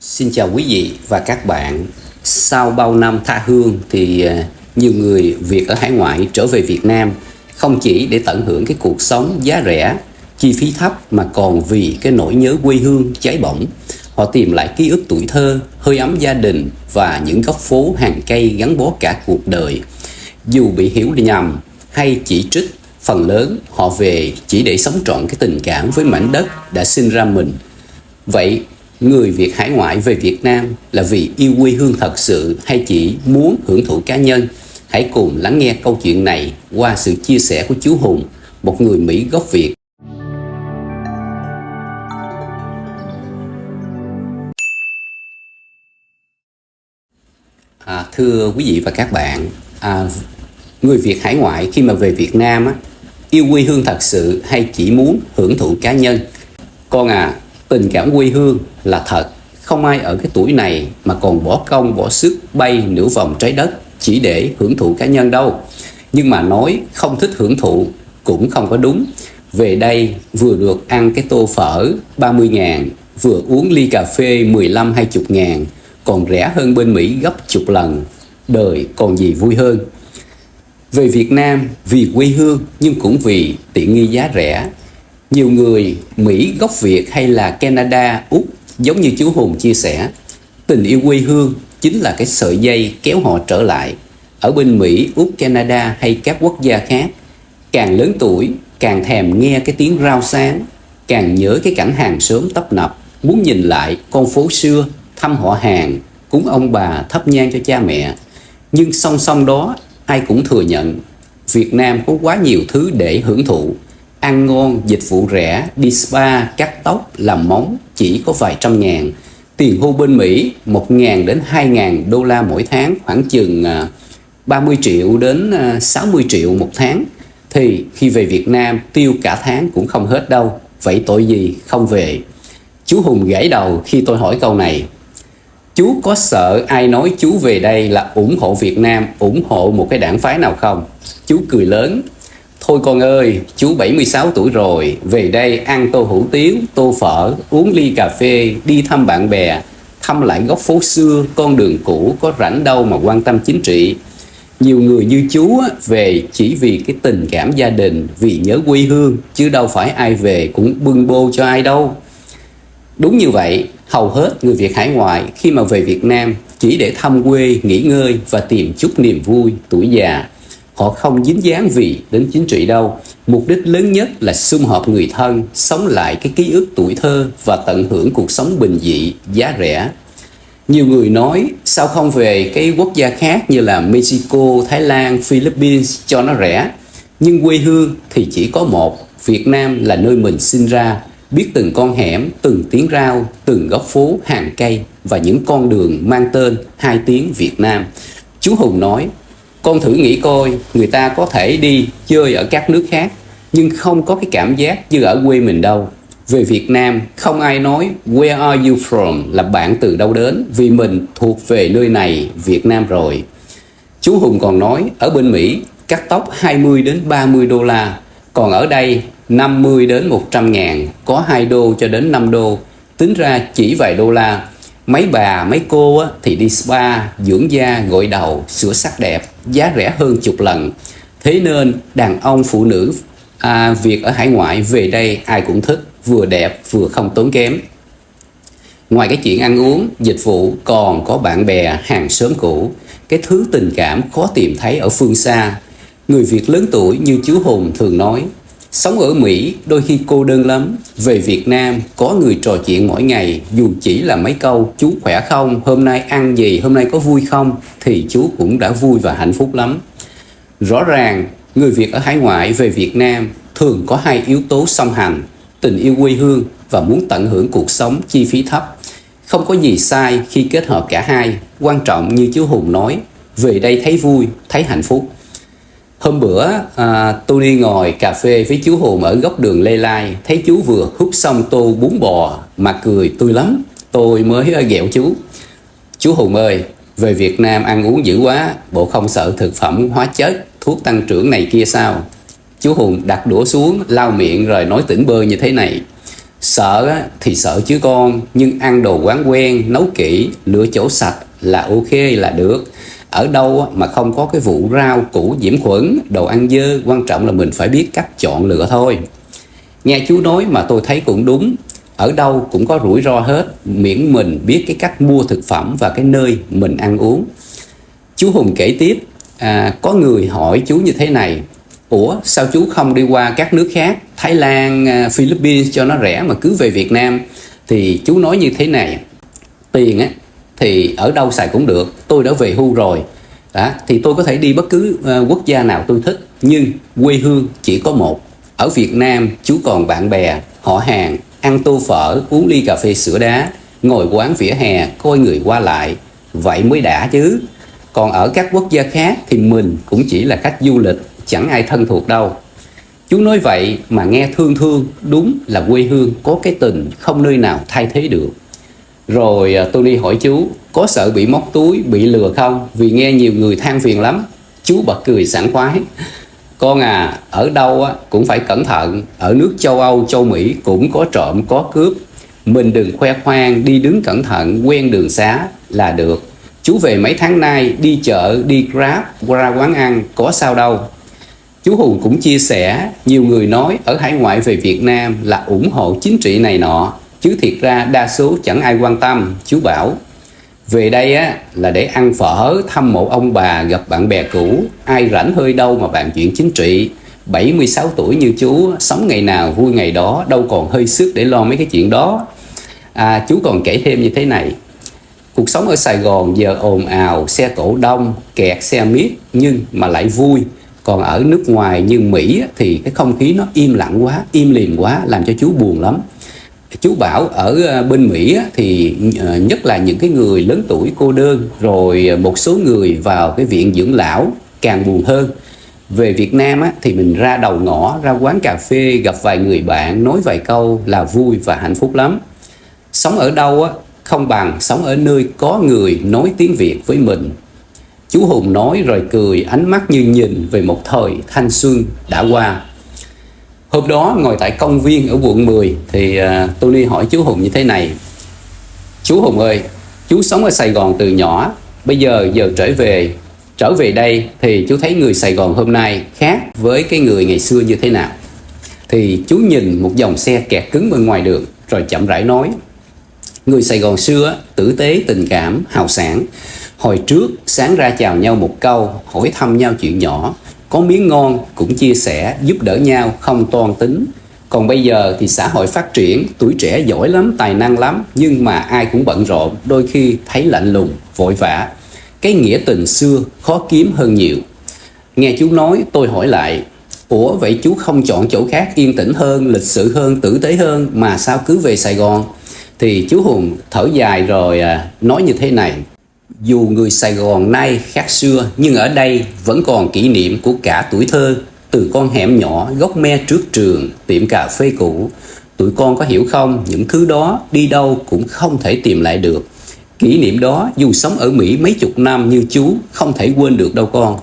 Xin chào quý vị và các bạn. Sau bao năm tha hương thì nhiều người Việt ở hải ngoại trở về Việt Nam không chỉ để tận hưởng cái cuộc sống giá rẻ, chi phí thấp mà còn vì cái nỗi nhớ quê hương cháy bỏng. Họ tìm lại ký ức tuổi thơ, hơi ấm gia đình và những góc phố hàng cây gắn bó cả cuộc đời. Dù bị hiểu nhầm hay chỉ trích, phần lớn họ về chỉ để sống trọn cái tình cảm với mảnh đất đã sinh ra mình. Vậy người Việt hải ngoại về Việt Nam là vì yêu quê hương thật sự hay chỉ muốn hưởng thụ cá nhân? Hãy cùng lắng nghe câu chuyện này qua sự chia sẻ của chú Hùng, một người Mỹ gốc Việt. Thưa quý vị và các bạn, người Việt hải ngoại khi mà về Việt Nam yêu quê hương thật sự hay chỉ muốn hưởng thụ cá nhân? Tình cảm quê hương là thật. Không ai ở cái tuổi này mà còn bỏ công bỏ sức bay nửa vòng trái đất chỉ để hưởng thụ cá nhân đâu. Nhưng mà nói không thích hưởng thụ cũng không có đúng. Về đây vừa được ăn cái tô phở 30.000, vừa uống ly cà phê 15-20 ngàn, còn rẻ hơn bên Mỹ gấp chục lần. Đời còn gì vui hơn. Về Việt Nam vì quê hương nhưng cũng vì tiện nghi giá rẻ. Nhiều người Mỹ gốc Việt hay là Canada, Úc giống như chú Hùng chia sẻ, tình yêu quê hương chính là cái sợi dây kéo họ trở lại. Ở bên Mỹ, Úc, Canada hay các quốc gia khác, càng lớn tuổi càng thèm nghe cái tiếng rao sáng, càng nhớ cái cảnh hàng xóm tấp nập, muốn nhìn lại con phố xưa, thăm họ hàng, cúng ông bà, thắp nhang cho cha mẹ. Nhưng song song đó, ai cũng thừa nhận Việt Nam có quá nhiều thứ để hưởng thụ. Ăn ngon, dịch vụ rẻ, đi spa, cắt tóc, làm móng chỉ có vài trăm ngàn. Tiền hưu bên Mỹ 1.000 đến 2.000 đô la mỗi tháng, khoảng chừng 30 triệu đến 60 triệu một tháng. Thì khi về Việt Nam tiêu cả tháng cũng không hết đâu. Vậy tội gì không về? Chú Hùng gãi đầu khi tôi hỏi câu này. Chú có sợ ai nói chú về đây là ủng hộ Việt Nam, ủng hộ một cái đảng phái nào không? Chú cười lớn. Thôi con ơi, chú 76 tuổi rồi, về đây ăn tô hủ tiếu, tô phở, uống ly cà phê, đi thăm bạn bè, thăm lại góc phố xưa, con đường cũ, có rảnh đâu mà quan tâm chính trị. Nhiều người như chú về chỉ vì cái tình cảm gia đình, vì nhớ quê hương, chứ đâu phải ai về cũng bưng bô cho ai đâu. Đúng như vậy, hầu hết người Việt hải ngoại khi mà về Việt Nam chỉ để thăm quê, nghỉ ngơi và tìm chút niềm vui tuổi già. Họ không dính dáng vì đến chính trị đâu. Mục đích lớn nhất là sum họp người thân, sống lại cái ký ức tuổi thơ và tận hưởng cuộc sống bình dị, giá rẻ. Nhiều người nói sao không về cái quốc gia khác như là Mexico, Thái Lan, Philippines cho nó rẻ. Nhưng quê hương thì chỉ có một. Việt Nam là nơi mình sinh ra, biết từng con hẻm, từng tiếng rao, từng góc phố, hàng cây và những con đường mang tên hai tiếng Việt Nam. Chú Hùng nói, con thử nghĩ coi, người ta có thể đi chơi ở các nước khác nhưng không có cái cảm giác như ở quê mình đâu. Về Việt Nam không ai nói where are you from là bạn từ đâu đến, vì mình thuộc về nơi này, Việt Nam rồi. Chú Hùng còn nói ở bên Mỹ cắt tóc 20 đến 30 đô la, còn ở đây 50 đến 100 ngàn, có 2 đô cho đến 5 đô, tính ra chỉ vài đô la. Mấy bà, mấy cô thì đi spa, dưỡng da, gội đầu, sửa sắc đẹp, giá rẻ hơn chục lần. Thế nên đàn ông, phụ nữ Việt ở hải ngoại về đây ai cũng thích, vừa đẹp vừa không tốn kém. Ngoài cái chuyện ăn uống, dịch vụ còn có bạn bè, hàng xóm cũ, cái thứ tình cảm khó tìm thấy ở phương xa. Người Việt lớn tuổi như chú Hùng thường nói, sống ở Mỹ đôi khi cô đơn lắm. Về Việt Nam có người trò chuyện mỗi ngày, dù chỉ là mấy câu chú khỏe không, hôm nay ăn gì, hôm nay có vui không, thì chú cũng đã vui và hạnh phúc lắm. Rõ ràng người Việt ở hải ngoại về Việt Nam thường có hai yếu tố song hành, tình yêu quê hương và muốn tận hưởng cuộc sống chi phí thấp. Không có gì sai khi kết hợp cả hai. Quan trọng như chú Hùng nói, về đây thấy vui, thấy hạnh phúc. Hôm bữa tôi đi ngồi cà phê với chú Hùng ở góc đường Lê Lai, thấy chú vừa húp xong tô bún bò mà cười tươi lắm. Tôi mới ghẹo chú. Chú Hùng ơi, về Việt Nam ăn uống dữ quá, bộ không sợ thực phẩm hóa chất, thuốc tăng trưởng này kia sao? Chú Hùng đặt đũa xuống, lau miệng rồi nói tỉnh bơ như thế này. Sợ á, thì sợ chứ con, nhưng ăn đồ quán quen, nấu kỹ, lựa chỗ sạch là ok là được. Ở đâu á, mà không có cái vụ rau củ nhiễm khuẩn, đồ ăn dơ, quan trọng là mình phải biết cách chọn lựa thôi. Nghe chú nói mà tôi thấy cũng đúng. Ở đâu cũng có rủi ro hết, miễn mình biết cái cách mua thực phẩm và cái nơi mình ăn uống. Chú Hùng kể tiếp, có người hỏi chú như thế này: ủa sao chú không đi qua các nước khác, Thái Lan, Philippines cho nó rẻ mà cứ về Việt Nam? Thì chú nói như thế này: tiền á thì ở đâu xài cũng được, tôi đã về hưu rồi. Thì tôi có thể đi bất cứ quốc gia nào tôi thích, nhưng quê hương chỉ có một. Ở Việt Nam chú còn bạn bè, họ hàng, ăn tô phở, uống ly cà phê sữa đá, ngồi quán vỉa hè, coi người qua lại, vậy mới đã chứ. Còn ở các quốc gia khác thì mình cũng chỉ là khách du lịch, chẳng ai thân thuộc đâu. Chú nói vậy mà nghe thương thương, đúng là quê hương có cái tình không nơi nào thay thế được. Rồi tôi đi hỏi chú, có sợ bị móc túi, bị lừa không? Vì nghe nhiều người than phiền lắm. Chú bật cười sảng khoái: con à, ở đâu cũng phải cẩn thận. Ở nước châu Âu, châu Mỹ cũng có trộm, có cướp. Mình đừng khoe khoang, đi đứng cẩn thận, quen đường xá là được. Chú về mấy tháng nay, đi chợ, đi Grab, ra quán ăn, có sao đâu. Chú Hùng cũng chia sẻ, nhiều người nói ở hải ngoại về Việt Nam là ủng hộ chính trị này nọ, chứ thiệt ra đa số chẳng ai quan tâm. Chú bảo về đây là để ăn phở, thăm mộ ông bà, gặp bạn bè cũ, ai rảnh hơi đâu mà bàn chuyện chính trị. 76 tuổi như chú, sống ngày nào vui ngày đó, đâu còn hơi sức để lo mấy cái chuyện đó. Chú còn kể thêm như thế này: cuộc sống ở Sài Gòn giờ ồn ào, xe cộ đông, kẹt xe miết, nhưng mà lại vui. Còn ở nước ngoài như Mỹ thì cái không khí nó im lặng quá, im lìm quá, làm cho chú buồn lắm. Chú bảo ở bên Mỹ thì nhất là những cái người lớn tuổi cô đơn, rồi một số người vào cái viện dưỡng lão càng buồn hơn. Về Việt Nam thì mình ra đầu ngõ, ra quán cà phê, gặp vài người bạn, nói vài câu là vui và hạnh phúc lắm. Sống ở đâu không bằng sống ở nơi có người nói tiếng Việt với mình. Chú Hùng nói rồi cười, ánh mắt như nhìn về một thời thanh xuân đã qua. Hôm đó ngồi tại công viên ở quận 10 thì tôi đi hỏi chú Hùng như thế này: chú Hùng ơi, chú sống ở Sài Gòn từ nhỏ, bây giờ trở về đây thì chú thấy người Sài Gòn hôm nay khác với cái người ngày xưa như thế nào? Thì chú nhìn một dòng xe kẹt cứng bên ngoài đường rồi chậm rãi nói: người Sài Gòn xưa tử tế, tình cảm, hào sảng. Hồi trước sáng ra chào nhau một câu, hỏi thăm nhau chuyện nhỏ, có miếng ngon cũng chia sẻ, giúp đỡ nhau, không toan tính. Còn bây giờ thì xã hội phát triển, tuổi trẻ giỏi lắm, tài năng lắm, nhưng mà ai cũng bận rộn, đôi khi thấy lạnh lùng, vội vã. Cái nghĩa tình xưa khó kiếm hơn nhiều. Nghe chú nói, tôi hỏi lại: ủa vậy chú không chọn chỗ khác yên tĩnh hơn, lịch sự hơn, tử tế hơn mà sao cứ về Sài Gòn? Thì chú Hùng thở dài rồi nói như thế này: dù người Sài Gòn nay khác xưa, nhưng ở đây vẫn còn kỷ niệm của cả tuổi thơ. Từ con hẻm nhỏ, gốc me trước trường, tiệm cà phê cũ. Tụi con có hiểu không, những thứ đó đi đâu cũng không thể tìm lại được. Kỷ niệm đó dù sống ở Mỹ mấy chục năm như chú không thể quên được đâu con.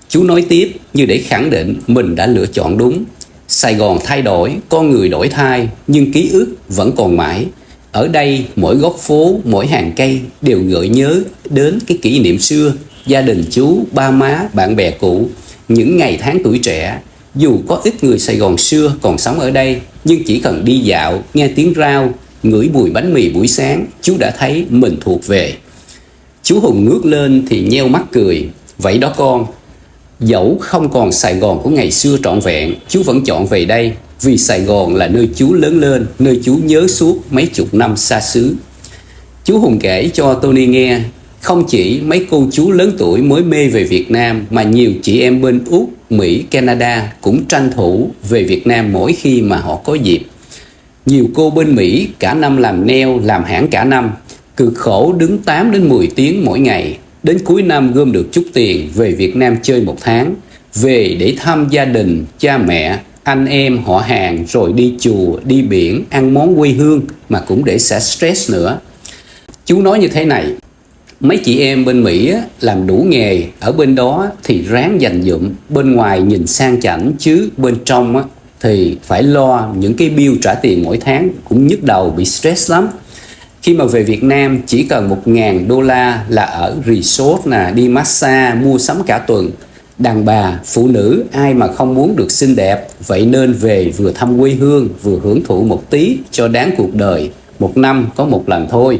Chú nói tiếp như để khẳng định mình đã lựa chọn đúng. Sài Gòn thay đổi, con người đổi thay, nhưng ký ức vẫn còn mãi. Ở đây mỗi góc phố, mỗi hàng cây đều gợi nhớ đến cái kỷ niệm xưa, gia đình chú, ba má, bạn bè cũ, những ngày tháng tuổi trẻ. Dù có ít người Sài Gòn xưa còn sống ở đây, nhưng chỉ cần đi dạo, nghe tiếng rao, ngửi mùi bánh mì buổi sáng, chú đã thấy mình thuộc về. Chú Hùng ngước lên thì nheo mắt cười: vậy đó con, dẫu không còn Sài Gòn của ngày xưa trọn vẹn, chú vẫn chọn về đây, vì Sài Gòn là nơi chú lớn lên, nơi chú nhớ suốt mấy chục năm xa xứ. Chú Hùng kể cho Tony nghe, không chỉ mấy cô chú lớn tuổi mới mê về Việt Nam, mà nhiều chị em bên Úc, Mỹ, Canada cũng tranh thủ về Việt Nam mỗi khi mà họ có dịp. Nhiều cô bên Mỹ cả năm làm nail, làm hãng cả năm, cực khổ đứng 8 đến 10 tiếng mỗi ngày. Đến cuối năm gom được chút tiền về Việt Nam chơi một tháng, về để thăm gia đình, cha mẹ, anh em, họ hàng, rồi đi chùa, đi biển, ăn món quê hương mà cũng để xả stress nữa. Chú nói như thế này: mấy chị em bên Mỹ làm đủ nghề, ở bên đó thì ráng dành dụm, bên ngoài nhìn sang chảnh chứ bên trong thì phải lo những cái bill trả tiền mỗi tháng, cũng nhức đầu, bị stress lắm. Khi mà về Việt Nam chỉ cần $1.000 là ở resort nè, đi massage, mua sắm cả tuần. Đàn bà, phụ nữ ai mà không muốn được xinh đẹp, vậy nên về vừa thăm quê hương, vừa hưởng thụ một tí cho đáng cuộc đời. Một năm có một lần thôi.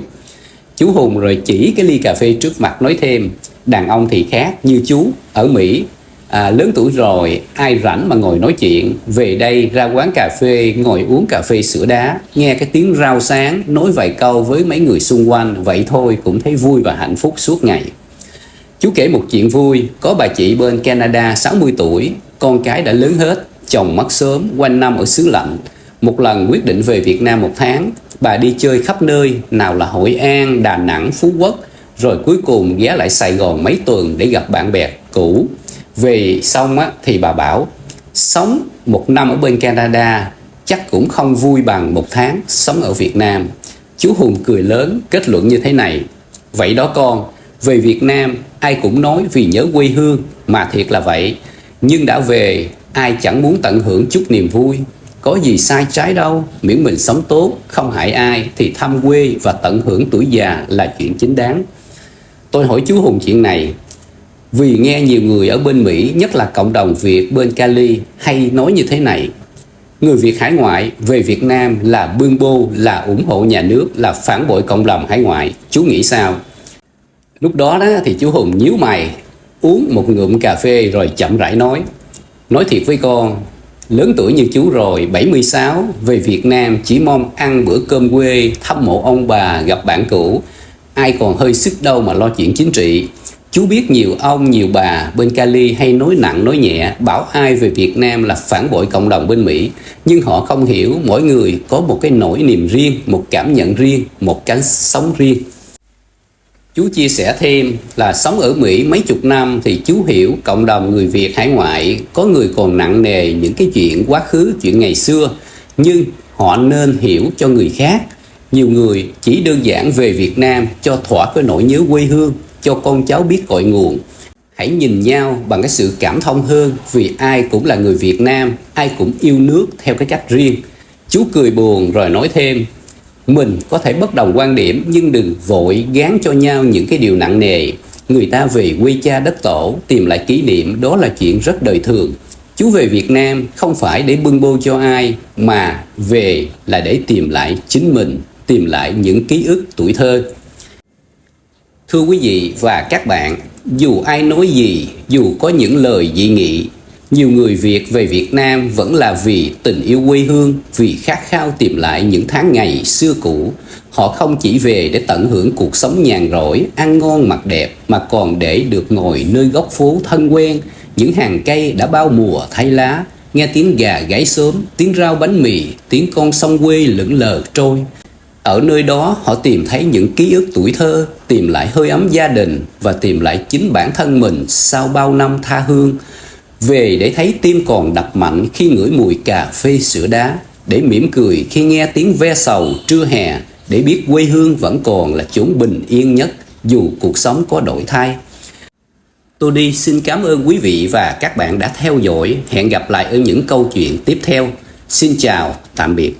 Chú Hùng rồi chỉ cái ly cà phê trước mặt nói thêm, đàn ông thì khác, như chú ở Mỹ, lớn tuổi rồi, ai rảnh mà ngồi nói chuyện, về đây ra quán cà phê, ngồi uống cà phê sữa đá, nghe cái tiếng rao sáng, nói vài câu với mấy người xung quanh, vậy thôi cũng thấy vui và hạnh phúc suốt ngày. Chú kể một chuyện vui, có bà chị bên Canada 60 tuổi, con cái đã lớn hết, chồng mất sớm, quanh năm ở xứ lạnh. Một lần quyết định về Việt Nam 1 tháng, bà đi chơi khắp nơi, nào là Hội An, Đà Nẵng, Phú Quốc, rồi cuối cùng ghé lại Sài Gòn mấy tuần để gặp bạn bè cũ. Về xong thì bà bảo, sống 1 năm ở bên Canada chắc cũng không vui bằng 1 tháng sống ở Việt Nam. Chú Hùng cười lớn, kết luận như thế này, vậy đó con, về Việt Nam ai cũng nói vì nhớ quê hương, mà thiệt là vậy. Nhưng đã về, ai chẳng muốn tận hưởng chút niềm vui. Có gì sai trái đâu, miễn mình sống tốt, không hại ai thì thăm quê và tận hưởng tuổi già là chuyện chính đáng. Tôi hỏi chú Hùng chuyện này vì nghe nhiều người ở bên Mỹ, nhất là cộng đồng Việt bên Cali, hay nói như thế này: người Việt hải ngoại về Việt Nam là bương bô, là ủng hộ nhà nước, là phản bội cộng đồng hải ngoại. Chú nghĩ sao? Lúc đó thì chú Hùng nhíu mày, uống một ngụm cà phê rồi chậm rãi nói thiệt với con, lớn tuổi như chú rồi, 76, về Việt Nam chỉ mong ăn bữa cơm quê, thăm mộ ông bà, gặp bạn cũ, ai còn hơi sức đâu mà lo chuyện chính trị. Chú biết nhiều ông, nhiều bà bên Cali hay nói nặng nói nhẹ, bảo ai về Việt Nam là phản bội cộng đồng bên Mỹ. Nhưng họ không hiểu mỗi người có một cái nỗi niềm riêng, một cảm nhận riêng, một cái sống riêng. Chú chia sẻ thêm là sống ở Mỹ mấy chục năm thì chú hiểu cộng đồng người Việt hải ngoại có người còn nặng nề những cái chuyện quá khứ, chuyện ngày xưa. Nhưng họ nên hiểu cho người khác. Nhiều người chỉ đơn giản về Việt Nam cho thỏa cái nỗi nhớ quê hương, cho con cháu biết cội nguồn. Hãy nhìn nhau bằng cái sự cảm thông hơn, vì ai cũng là người Việt Nam, ai cũng yêu nước theo cái cách riêng. Chú cười buồn rồi nói thêm, mình có thể bất đồng quan điểm nhưng đừng vội gán cho nhau những cái điều nặng nề. Người ta về quê cha đất tổ, tìm lại kỷ niệm, đó là chuyện rất đời thường. Chú về Việt Nam không phải để bưng bô cho ai, mà về là để tìm lại chính mình, tìm lại những ký ức tuổi thơ. Thưa quý vị và các bạn, dù ai nói gì, dù có những lời dị nghị, nhiều người Việt về Việt Nam vẫn là vì tình yêu quê hương, vì khát khao tìm lại những tháng ngày xưa cũ. Họ không chỉ về để tận hưởng cuộc sống nhàn rỗi, ăn ngon mặc đẹp, mà còn để được ngồi nơi góc phố thân quen, những hàng cây đã bao mùa thay lá, nghe tiếng gà gáy sớm, tiếng rau bánh mì, tiếng con sông quê lững lờ trôi. Ở nơi đó họ tìm thấy những ký ức tuổi thơ, tìm lại hơi ấm gia đình và tìm lại chính bản thân mình sau bao năm tha hương. Về để thấy tim còn đập mạnh khi ngửi mùi cà phê sữa đá, để mỉm cười khi nghe tiếng ve sầu trưa hè, để biết quê hương vẫn còn là chốn bình yên nhất dù cuộc sống có đổi thay. Tôi đi xin cảm ơn quý vị và các bạn đã theo dõi. Hẹn gặp lại ở những câu chuyện tiếp theo. Xin chào, tạm biệt.